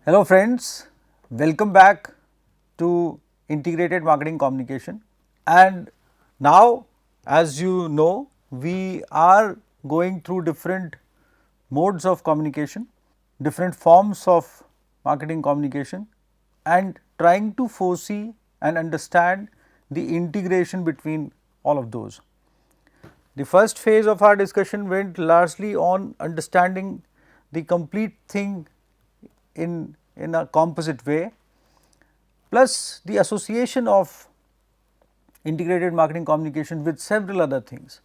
Hello friends, welcome back to integrated marketing communication. And now as you know, we are going through different modes of communication, different forms of marketing communication, and trying to foresee and understand the integration between all of those. The first phase of our discussion went largely on understanding the complete thing in a composite way, plus the association of integrated marketing communication with several other things,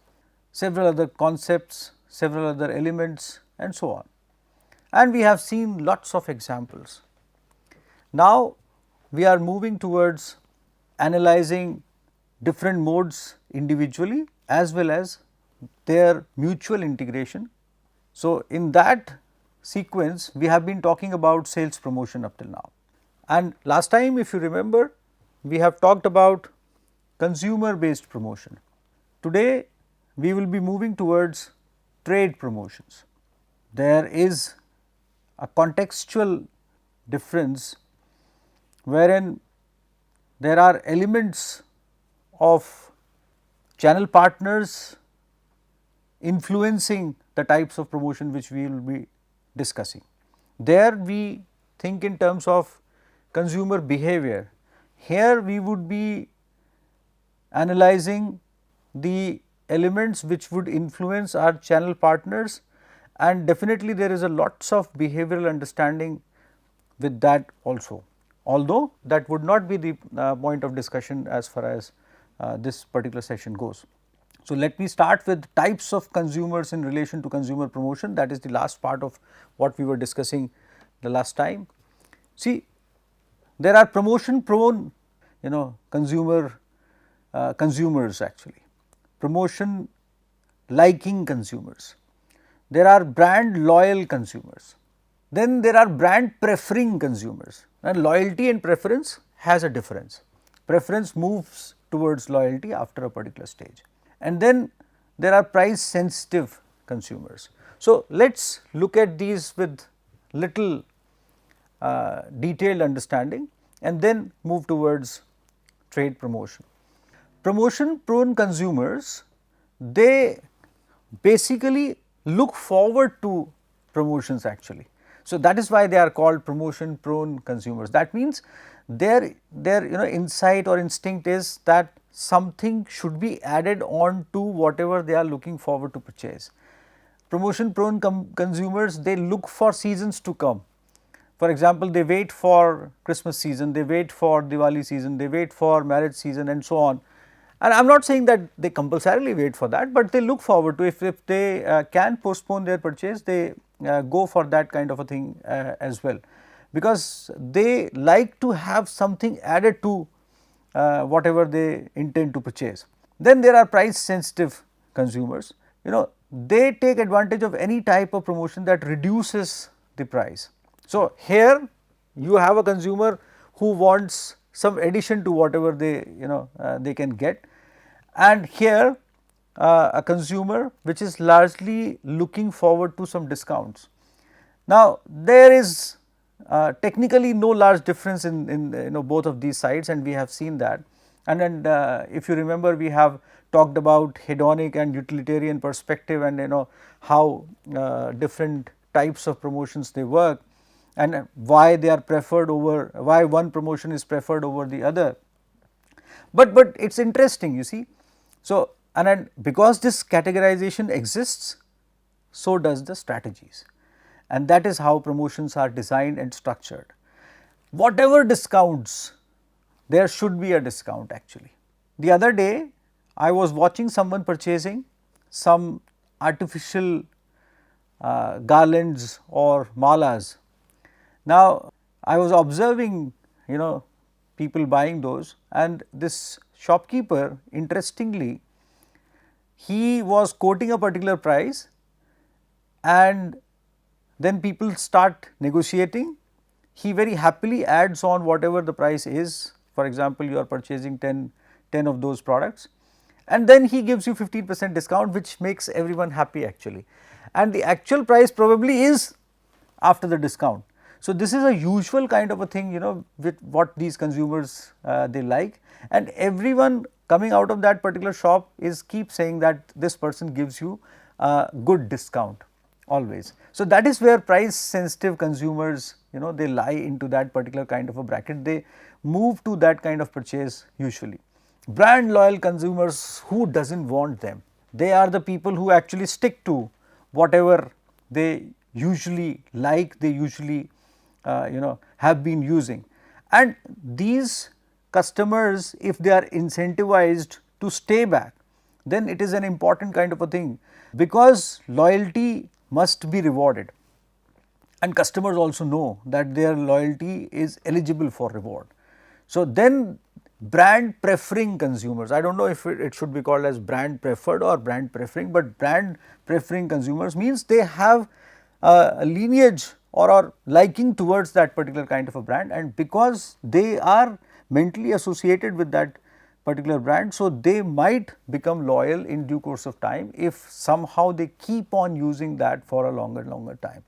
several other concepts, several other elements and so on. And we have seen lots of examples. Now we are moving towards analyzing different modes individually as well as their mutual integration. So, in that sequence we have been talking about sales promotion up till now, and last time if you remember we have talked about consumer based promotion. Today we will be moving towards trade promotions. There is a contextual difference wherein there are elements of channel partners influencing the types of promotion which we will be discussing. There we think in terms of consumer behavior. Here we would be analyzing the elements which would influence our channel partners, and definitely there is a lots of behavioral understanding with that also, although that would not be the point of discussion as far as this particular session goes. So, let me start with types of consumers in relation to consumer promotion. That is the last part of what we were discussing the last time. See, there are promotion prone consumers actually, promotion liking consumers. There are brand loyal consumers, then there are brand preferring consumers, and loyalty and preference has a difference. Preference moves towards loyalty after a particular stage. And then there are price sensitive consumers. So, let us look at these with little detailed understanding and then move towards trade promotion. Promotion prone consumers, they basically look forward to promotions actually. So, that is why they are called promotion prone consumers. That means their insight or instinct is that something should be added on to whatever they are looking forward to purchase. Promotion prone consumers, they look for seasons to come. For example, they wait for Christmas season, they wait for Diwali season, they wait for marriage season and so on. And I am not saying that they compulsorily wait for that, but they look forward to, if they can postpone their purchase, they go for that kind of a thing as well, because they like to have something added to whatever they intend to purchase. Then there are price sensitive consumers, they take advantage of any type of promotion that reduces the price. So, here you have a consumer who wants some addition to whatever they can get, and here a consumer which is largely looking forward to some discounts. Now, there is technically no large difference in both of these sides, and we have seen that. And then if you remember, we have talked about hedonic and utilitarian perspective, and how different types of promotions they work, and why they are preferred over, why one promotion is preferred over the other. But it is interesting, you see. So, and then because this categorization exists, so does the strategies, and that is how promotions are designed and structured. Whatever discounts, there should be a discount actually. The other day I was watching someone purchasing some artificial garlands or malas. Now, I was observing people buying those, and this shopkeeper, interestingly, he was quoting a particular price, and then people start negotiating. He very happily adds on whatever the price is. For example, you are purchasing 10 of those products, and then he gives you 15% discount, which makes everyone happy actually, and the actual price probably is after the discount. So, this is a usual kind of a thing, you know, with what these consumers they like, and everyone coming out of that particular shop is keep saying that this person gives you a good discount always. So, that is where price sensitive consumers, you know, they lie into that particular kind of a bracket, they move to that kind of purchase usually. Brand loyal consumers, who does not want them? They are the people who actually stick to whatever they usually like, they usually you know, have been using, and these customers, if they are incentivized to stay back, then it is an important kind of a thing, because loyalty must be rewarded, and customers also know that their loyalty is eligible for reward. So, then brand preferring consumers, I do not know if it should be called as brand preferred or brand preferring, but brand preferring consumers means they have a lineage or liking towards that particular kind of a brand, and because they are mentally associated with that particular brand, so they might become loyal in due course of time if somehow they keep on using that for a longer time.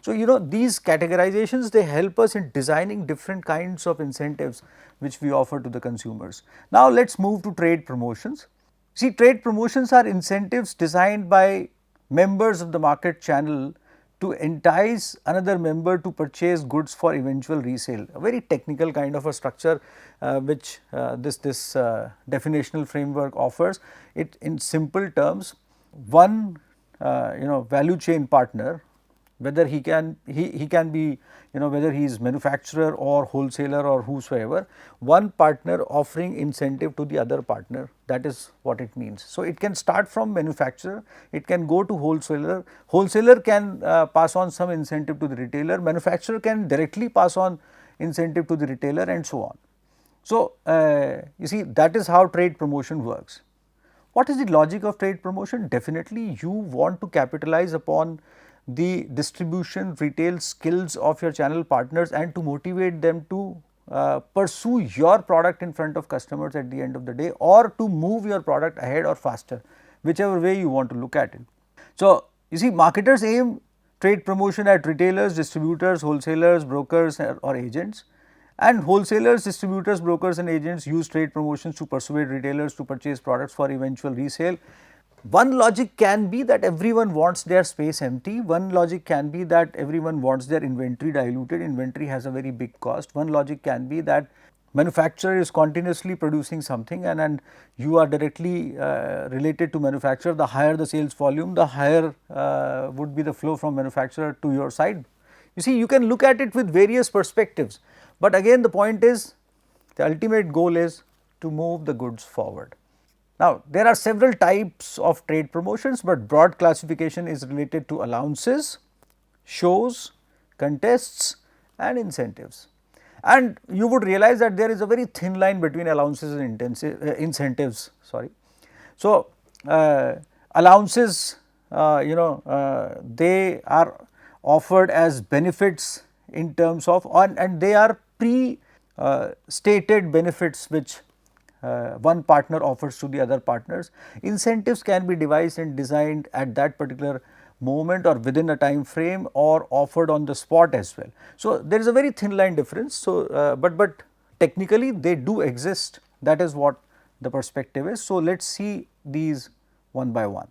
So, you know, these categorizations, they help us in designing different kinds of incentives which we offer to the consumers. Now, let us move to trade promotions. See, trade promotions are incentives designed by members of the market channel to entice another member to purchase goods for eventual resale, a very technical kind of a structure which this definitional framework offers. It in simple terms, one you know, value chain partner, whether he can be, you know, whether he is manufacturer or wholesaler or whosoever, one partner offering incentive to the other partner, that is what it means. So, it can start from manufacturer, it can go to wholesaler, wholesaler can pass on some incentive to the retailer, manufacturer can directly pass on incentive to the retailer, and so on. So, you see, that is how trade promotion works. What is the logic of trade promotion? Definitely you want to capitalize upon the distribution retail skills of your channel partners and to motivate them to pursue your product in front of customers at the end of the day, or to move your product ahead or faster, whichever way you want to look at it. So, you see, marketers aim trade promotion at retailers, distributors, wholesalers, brokers or agents, and wholesalers, distributors, brokers and agents use trade promotions to persuade retailers to purchase products for eventual resale. One logic can be that everyone wants their space empty, one logic can be that everyone wants their inventory diluted, inventory has a very big cost, one logic can be that manufacturer is continuously producing something and you are directly related to manufacturer, the higher the sales volume, the higher would be the flow from manufacturer to your side. You see, you can look at it with various perspectives, but again the point is, the ultimate goal is to move the goods forward. Now, there are several types of trade promotions, but broad classification is related to allowances, shows, contests and incentives. And you would realize that there is a very thin line between allowances and incentives. Sorry. So, allowances, you know, they are offered as benefits in terms of and they are stated benefits which one partner offers to the other partners. Incentives can be devised and designed at that particular moment or within a time frame or offered on the spot as well. So, there is a very thin line difference. So, but technically they do exist, that is what the perspective is. So, let us see these one by one.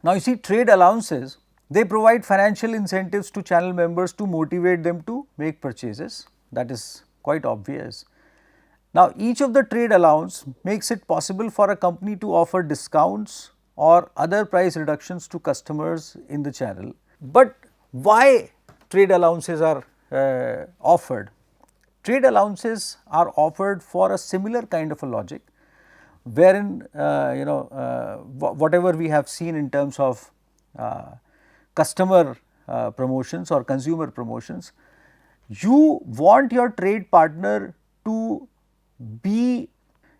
Now, you see, trade allowances, they provide financial incentives to channel members to motivate them to make purchases, that is quite obvious. Now, each of the trade allowance makes it possible for a company to offer discounts or other price reductions to customers in the channel. But why trade allowances are offered? Trade allowances are offered for a similar kind of a logic, wherein you know, whatever we have seen in terms of customer promotions or consumer promotions, you want your trade partner to be,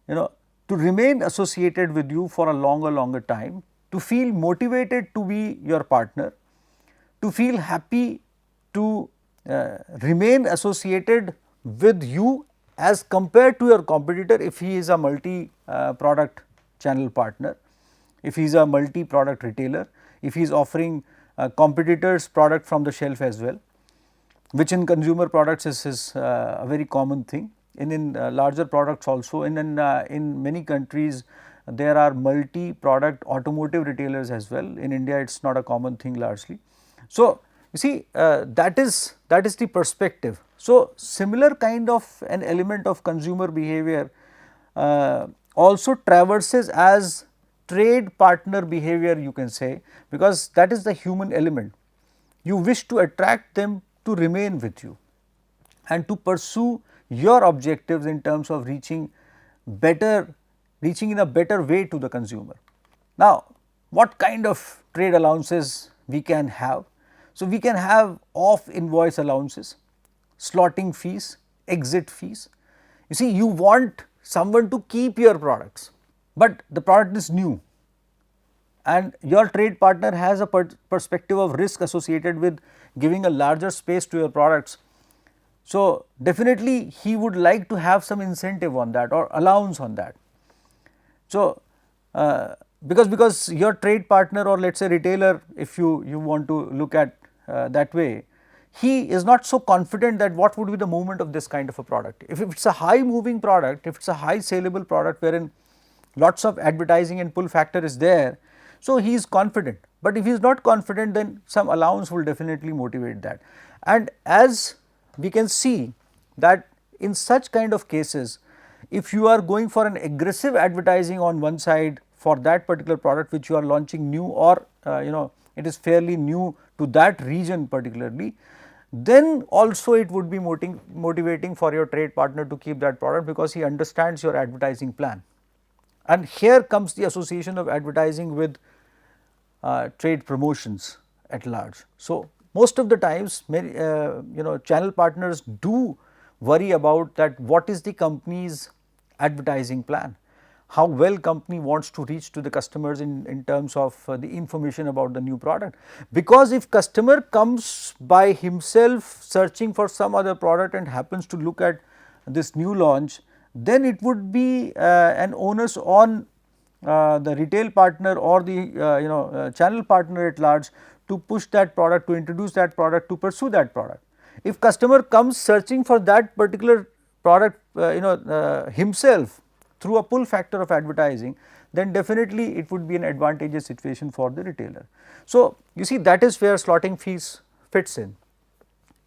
you know, to remain associated with you for a longer time, to feel motivated to be your partner, to feel happy to remain associated with you as compared to your competitor if he is a multi product channel partner, if he is a multi product retailer, if he is offering competitors product from the shelf as well. which in consumer products is a very common thing. In larger products also, in many countries there are multi product automotive retailers as well. In India it is not a common thing largely. So, you see that is the perspective. So, similar kind of an element of consumer behavior also traverses as trade partner behavior, you can say, because that is the human element. You wish to attract them to remain with you and to pursue your objectives in terms of reaching in a better way to the consumer. Now, what kind of trade allowances we can have? So, we can have off invoice allowances, slotting fees, exit fees. You see, you want someone to keep your products, but the product is new and your trade partner has a perspective of risk associated with giving a larger space to your products. So, definitely he would like to have some incentive on that or allowance on that. So, because your trade partner or let us say retailer, if you want to look at that way, he is not so confident that what would be the movement of this kind of a product. If it is a high moving product, if it is a high saleable product wherein lots of advertising and pull factor is there, so he is confident, but if he is not confident, then some allowance will definitely motivate that. And as we can see that in such kind of cases, if you are going for an aggressive advertising on one side for that particular product which you are launching new, or it is fairly new to that region particularly, then also it would be motivating for your trade partner to keep that product, because he understands your advertising plan. And here comes the association of advertising with trade promotions at large. So, most of the times many channel partners do worry about that what is the company's advertising plan, how well company wants to reach to the customers in terms of the information about the new product. Because if customer comes by himself searching for some other product and happens to look at this new launch, then it would be an onus on the retail partner or the channel partner at large to push that product, to introduce that product, to pursue that product. If customer comes searching for that particular product himself through a pull factor of advertising, then definitely it would be an advantageous situation for the retailer. So, you see that is where slotting fees fits in.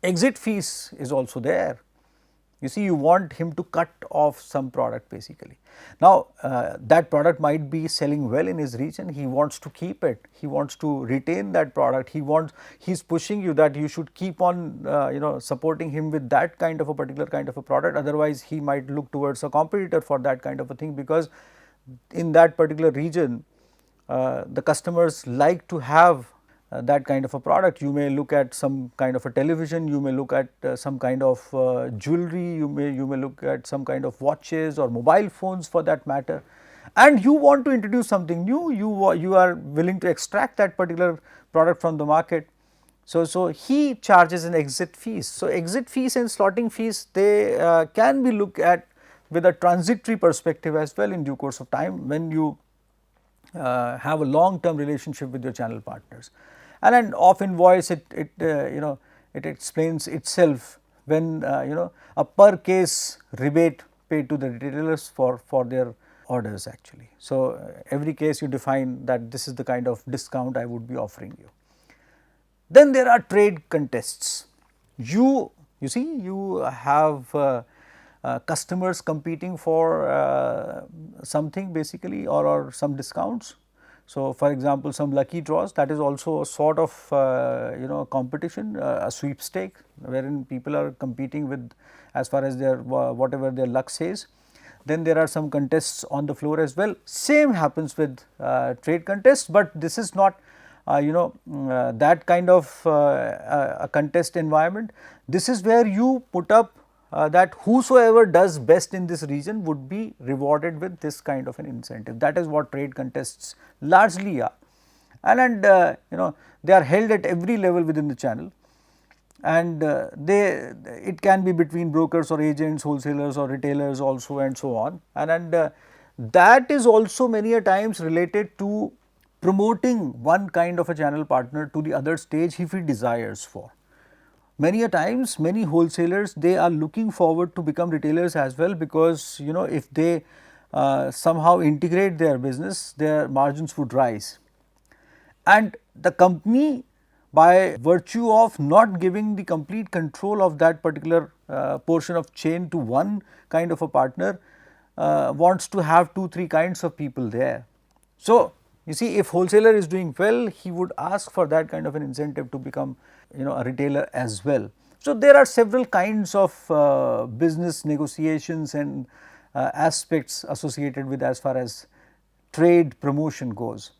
Exit fees is also there. You see, you want him to cut off some product basically. Now, that product might be selling well in his region, he wants to keep it, he wants to retain that product, he is pushing you that you should keep on supporting him with that kind of a particular kind of a product, otherwise he might look towards a competitor for that kind of a thing, because in that particular region the customers like to have that kind of a product. You may look at some kind of a television, you may look at some kind of jewelry, you may look at some kind of watches or mobile phones for that matter, and you want to introduce something new, you are willing to extract that particular product from the market. So, he charges an exit fees. So, exit fees and slotting fees, they can be looked at with a transitory perspective as well in due course of time, when you have a long term relationship with your channel partners. And an off invoice, it explains itself when a per case rebate paid to the retailers for their orders actually. So, every case you define that this is the kind of discount I would be offering you. Then there are trade contests. You see, you have customers competing for something basically, or some discounts. So, for example, some lucky draws, that is also a sort of competition, a sweepstake wherein people are competing with as far as their whatever their luck says. Then there are some contests on the floor as well. Same happens with trade contests, but this is not that kind of a contest environment. This is where you put up that whosoever does best in this region would be rewarded with this kind of an incentive. That is what trade contests largely are, and they are held at every level within the channel, and it can be between brokers or agents, wholesalers or retailers also, and so on, and that is also many a times related to promoting one kind of a channel partner to the other stage if he desires for. many a times many wholesalers, they are looking forward to become retailers as well, because if they somehow integrate their business, their margins would rise. And the company, by virtue of not giving the complete control of that particular portion of chain to one kind of a partner, wants to have 2-3 kinds of people there. So, you see, if wholesaler is doing well, he would ask for that kind of an incentive to become a retailer as well. So, there are several kinds of business negotiations and aspects associated with as far as trade promotion goes.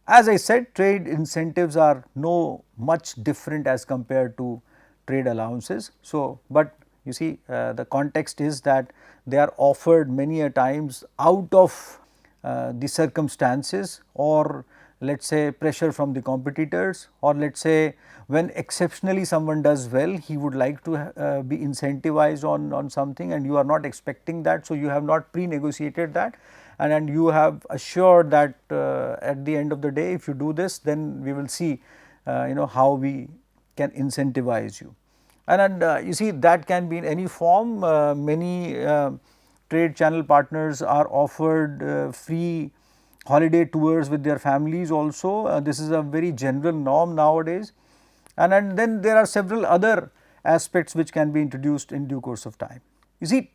As I said, trade incentives are no much different as compared to trade allowances. So, but you see, the context is that they are offered many a times out of the circumstances, or let us say pressure from the competitors, or let us say when exceptionally someone does well, he would like to be incentivized on something, and you are not expecting that. So, you have not pre-negotiated that, and you have assured that at the end of the day, if you do this, then we will see how we can incentivize you. And you see, that can be in any form. Many trade channel partners are offered free holiday tours with their families also. This is a very general norm nowadays, and then there are several other aspects which can be introduced in due course of time. You see,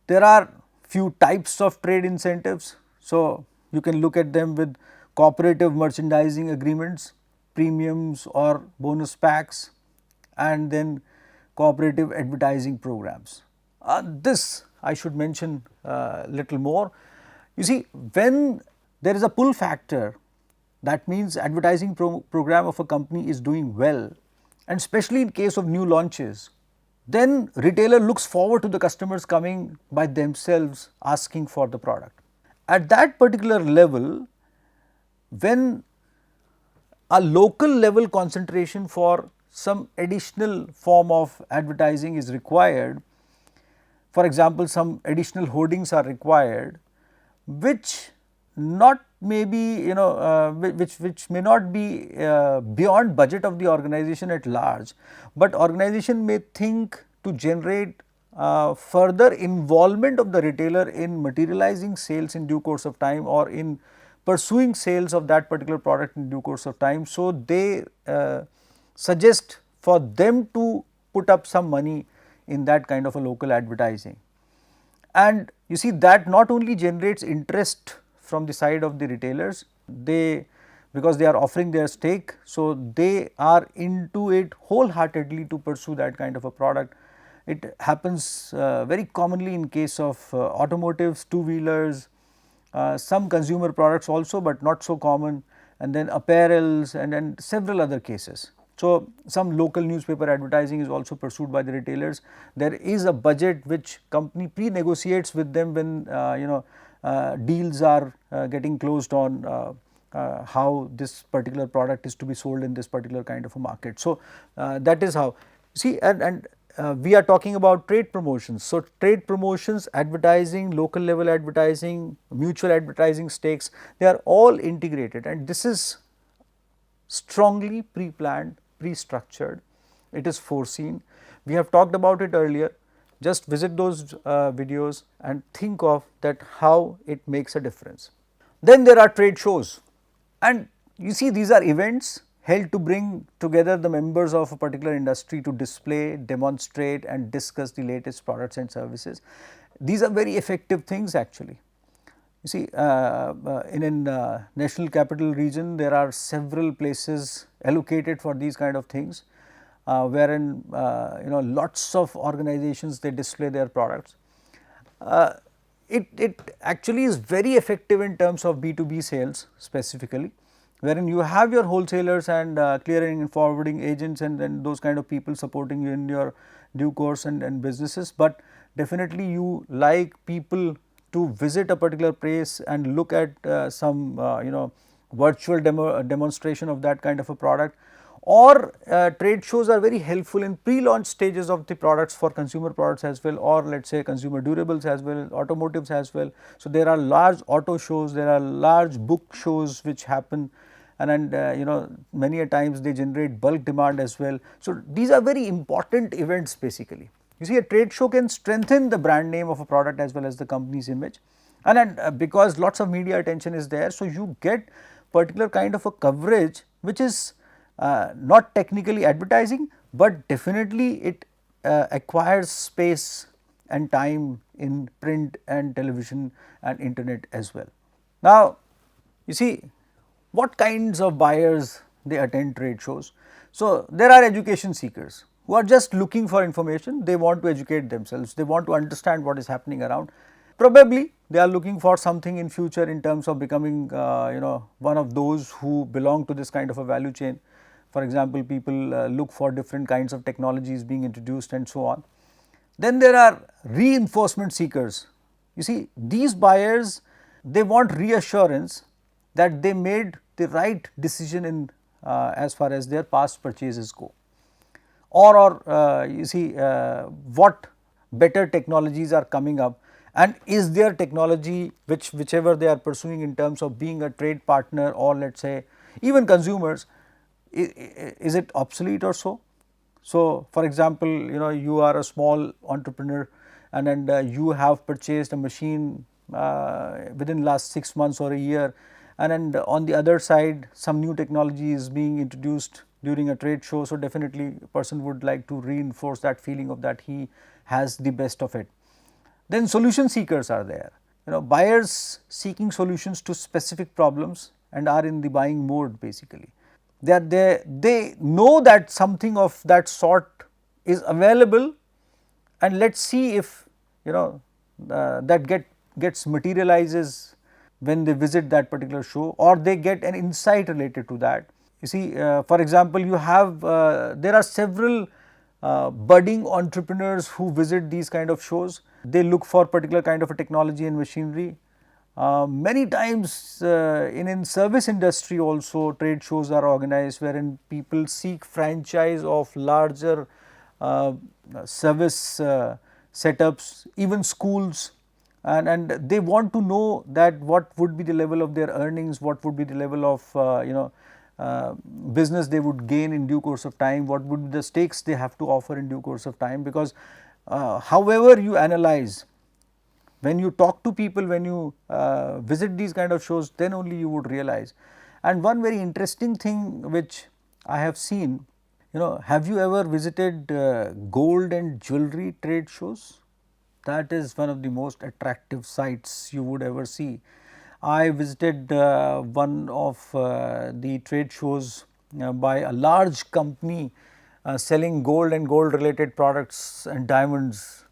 there are few types of trade incentives. So, you can look at them with cooperative merchandising agreements, premiums or bonus packs, and then cooperative advertising programs. This I should mention little more. You see, when there is a pull factor, that means advertising program of a company is doing well, and especially in case of new launches, then retailer looks forward to the customers coming by themselves asking for the product. At that particular level, when a local level concentration for some additional form of advertising is required, for example, some additional hoardings are required, which not maybe which may not be beyond budget of the organization at large, but organization may think to generate further involvement of the retailer in materializing sales in due course of time, or in pursuing sales of that particular product in due course of time. So, they suggest for them to put up some money in that kind of a local advertising. And you see, that not only generates interest from the side of the retailers, because they are offering their stake, so they are into it wholeheartedly to pursue that kind of a product. It happens very commonly in case of automotives, two-wheelers, some consumer products also, but not so common, and then apparels, and then several other cases. So, some local newspaper advertising is also pursued by the retailers. There is a budget which company pre-negotiates with them when deals are getting closed on how this particular product is to be sold in this particular kind of a market. So, that is how, see, and we are talking about trade promotions. So, trade promotions, advertising, local level advertising, mutual advertising stakes, they are all integrated, and this is strongly pre-planned, pre-structured, it is foreseen. We have talked about it earlier. Just visit those videos and think of that how it makes a difference. Then there are trade shows, and you see, these are events held to bring together the members of a particular industry to display, demonstrate and discuss the latest products and services. These are very effective things actually. You see, in national capital region, there are several places allocated for these kind of things, wherein lots of organizations, they display their products. It actually is very effective in terms of B2B sales specifically, wherein you have your wholesalers and clearing and forwarding agents, and then those kind of people supporting you in your due course and businesses. But definitely you like people to visit a particular place and look at some virtual demonstration of that kind of a product, or trade shows are very helpful in pre-launch stages of the products for consumer products as well, or let us say consumer durables as well, automotives as well. So, there are large auto shows, there are large book shows which happen, and many a times they generate bulk demand as well. So, these are very important events basically. You see, a trade show can strengthen the brand name of a product as well as the company's image, and because lots of media attention is there, so you get particular kind of a coverage which is not technically advertising, but definitely it acquires space and time in print and television and internet as well. Now, you see what kinds of buyers they attend trade shows. So, there are education seekers who are just looking for information, they want to educate themselves, they want to understand what is happening around. Probably they are looking for something in future in terms of becoming one of those who belong to this kind of a value chain. For example, people look for different kinds of technologies being introduced and so on. Then there are reinforcement seekers. You see, these buyers, they want reassurance that they made the right decision in as far as their past purchases go, or you see what better technologies are coming up, and is their technology whichever they are pursuing in terms of being a trade partner, or let us say even consumers, is it obsolete or so. So, for example, you are a small entrepreneur and you have purchased a machine within last 6 months or a year, and on the other side some new technology is being introduced during a trade show. So, definitely a person would like to reinforce that feeling of that he has the best of it. Then solution seekers are there, buyers seeking solutions to specific problems and are in the buying mode basically. They know that something of that sort is available, and let us see if that gets materializes when they visit that particular show, or they get an insight related to that. You see, for example, you have there are several budding entrepreneurs who visit these kind of shows. They look for particular kind of a technology and machinery. Many times in service industry also trade shows are organized, wherein people seek franchise of larger service setups, even schools, and they want to know that what would be the level of their earnings, what would be the level of business they would gain in due course of time, what would be the stakes they have to offer in due course of time. Because however you analyze, when you talk to people, when you visit these kind of shows, then only you would realize. And one very interesting thing which I have seen, have you ever visited gold and jewelry trade shows? That is one of the most attractive sights you would ever see. I visited one of the trade shows by a large company selling gold and gold related products and diamonds,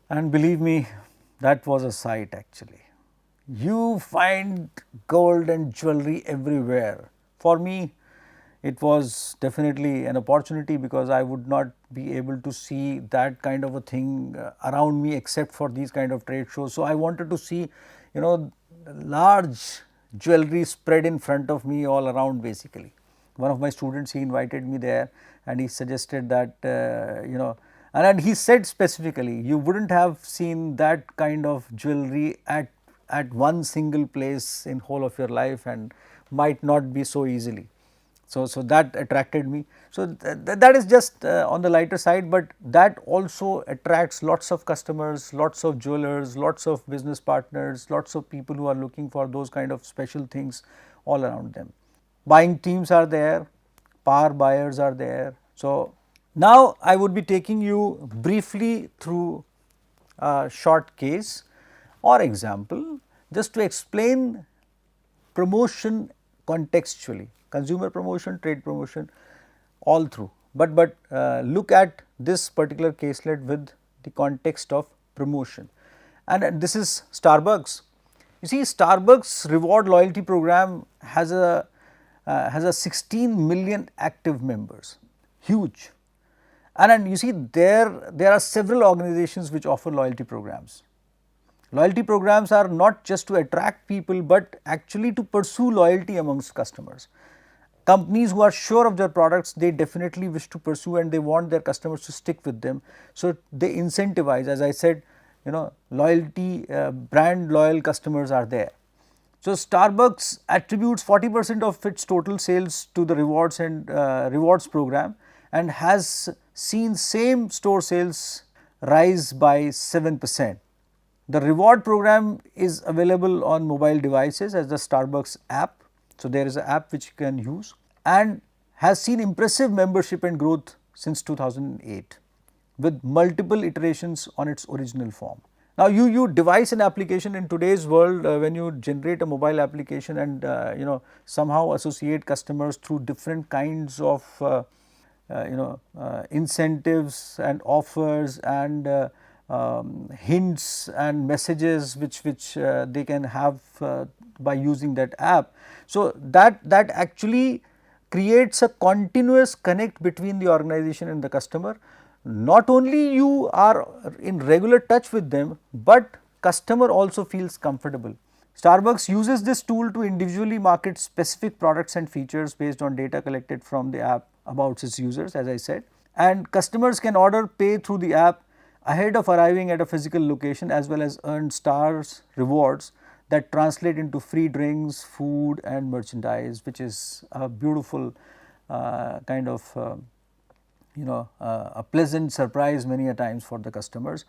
and believe me, that was a sight actually. You find gold and jewelry everywhere. For me, it was definitely an opportunity, because I would not be able to see that kind of a thing around me except for these kind of trade shows. So, I wanted to see large jewelry spread in front of me all around basically. One of my students, he invited me there and he suggested that and he said specifically, you would not have seen that kind of jewelry at one single place in whole of your life, and might not be so easily. So, that attracted me. So, that is just on the lighter side, but that also attracts lots of customers, lots of jewelers, lots of business partners, lots of people who are looking for those kind of special things all around them. Buying teams are there, power buyers are there. So, now I would be taking you briefly through a short case or example just to explain promotion contextually, consumer promotion, trade promotion, all through. But look at this particular caselet with the context of promotion, and this is Starbucks. You see, Starbucks reward loyalty program has a 16 million active members, huge. And you see, there are several organizations which offer loyalty programs. Loyalty programs are not just to attract people, but actually to pursue loyalty amongst customers. Companies who are sure of their products, they definitely wish to pursue, and they want their customers to stick with them. So, they incentivize, as I said, loyalty, brand loyal customers are there. So, Starbucks attributes 40% of its total sales to the rewards and rewards program, and has seen same store sales rise by 7%. The reward program is available on mobile devices as the Starbucks app. So, there is an app which you can use, and has seen impressive membership and growth since 2008 with multiple iterations on its original form. Now, you devise an application in today's world, when you generate a mobile application and somehow associate customers through different kinds of incentives and offers and hints and messages which they can have by using that app. So, that actually creates a continuous connect between the organization and the customer. Not only you are in regular touch with them, but customer also feels comfortable. Starbucks uses this tool to individually market specific products and features based on data collected from the app about its users, as I said, and customers can order, pay through the app ahead of arriving at a physical location, as well as earn stars rewards that translate into free drinks, food and merchandise, which is a beautiful kind of a pleasant surprise many a times for the customers.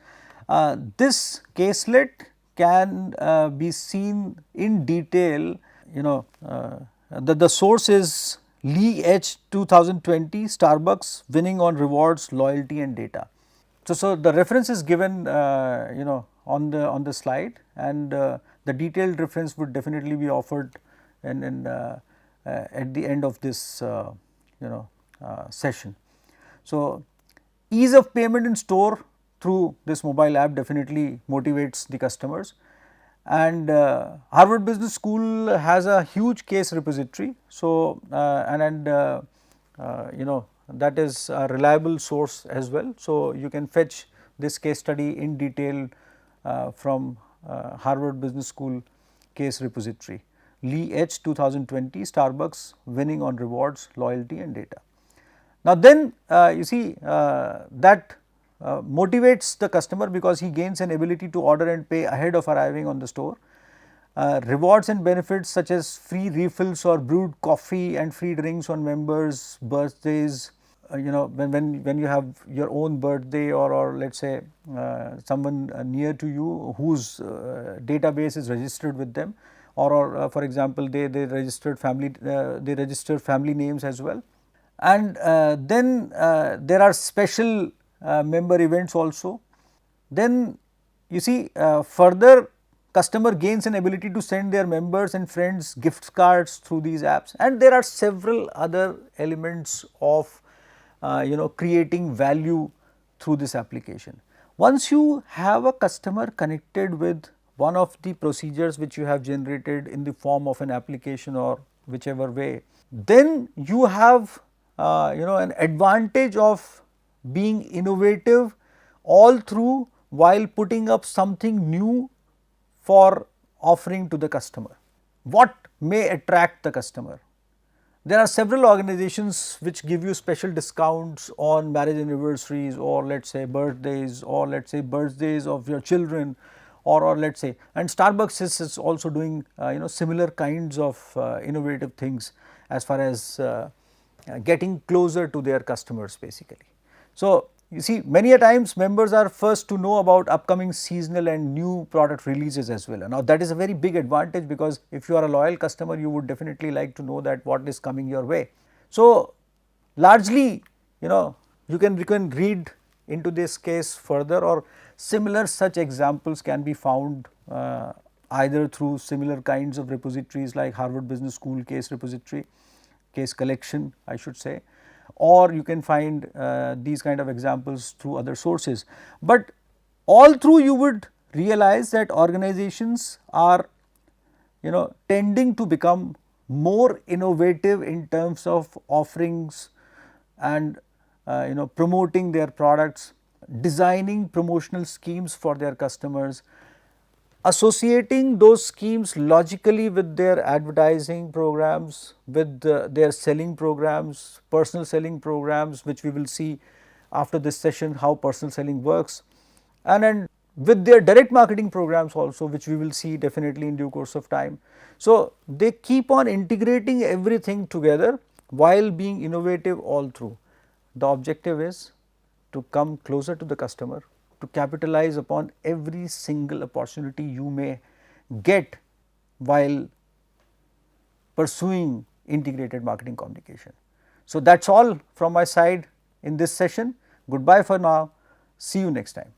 This caselet can be seen in detail. The source is Lee H 2020 Starbucks winning on rewards, loyalty and data. So the reference is given on the slide, and the detailed reference would definitely be offered at the end of this session. So, ease of payment in store through this mobile app definitely motivates the customers, and Harvard Business School has a huge case repository. So, that is a reliable source as well. So, you can fetch this case study in detail from Harvard Business School case repository, Lee H 2020 Starbucks winning on rewards, loyalty and data. Now, then you see that motivates the customer because he gains an ability to order and pay ahead of arriving on the store. Rewards and benefits such as free refills or brewed coffee and free drinks on members' birthdays. When you have your own birthday, or let us say someone near to you whose database is registered with them, or for example they registered family names as well. And then there are special member events also. Then you see further customer gains an ability to send their members and friends gift cards through these apps, and there are several other elements of creating value through this application. Once you have a customer connected with one of the procedures which you have generated in the form of an application or whichever way, then you have an advantage of being innovative all through while putting up something new for offering to the customer. What may attract the customer? There are several organizations which give you special discounts on marriage anniversaries, or let us say birthdays, or let us say birthdays of your children, or let us say, and Starbucks is also doing similar kinds of innovative things as far as getting closer to their customers basically. So, you see many a times members are first to know about upcoming seasonal and new product releases as well. Now, that is a very big advantage, because if you are a loyal customer, you would definitely like to know that what is coming your way. So, largely you can read into this case further, or similar such examples can be found either through similar kinds of repositories like Harvard Business School case repository, case collection I should say, or you can find these kind of examples through other sources. But all through you would realize that organizations are tending to become more innovative in terms of offerings and promoting their products, designing promotional schemes for their customers, associating those schemes logically with their advertising programs, with their selling programs, personal selling programs, which we will see after this session how personal selling works, and then with their direct marketing programs also, which we will see definitely in due course of time. So, they keep on integrating everything together while being innovative all through. The objective is to come closer to the customer, to capitalize upon every single opportunity you may get while pursuing integrated marketing communication. So, that is all from my side in this session. Goodbye for now. See you next time.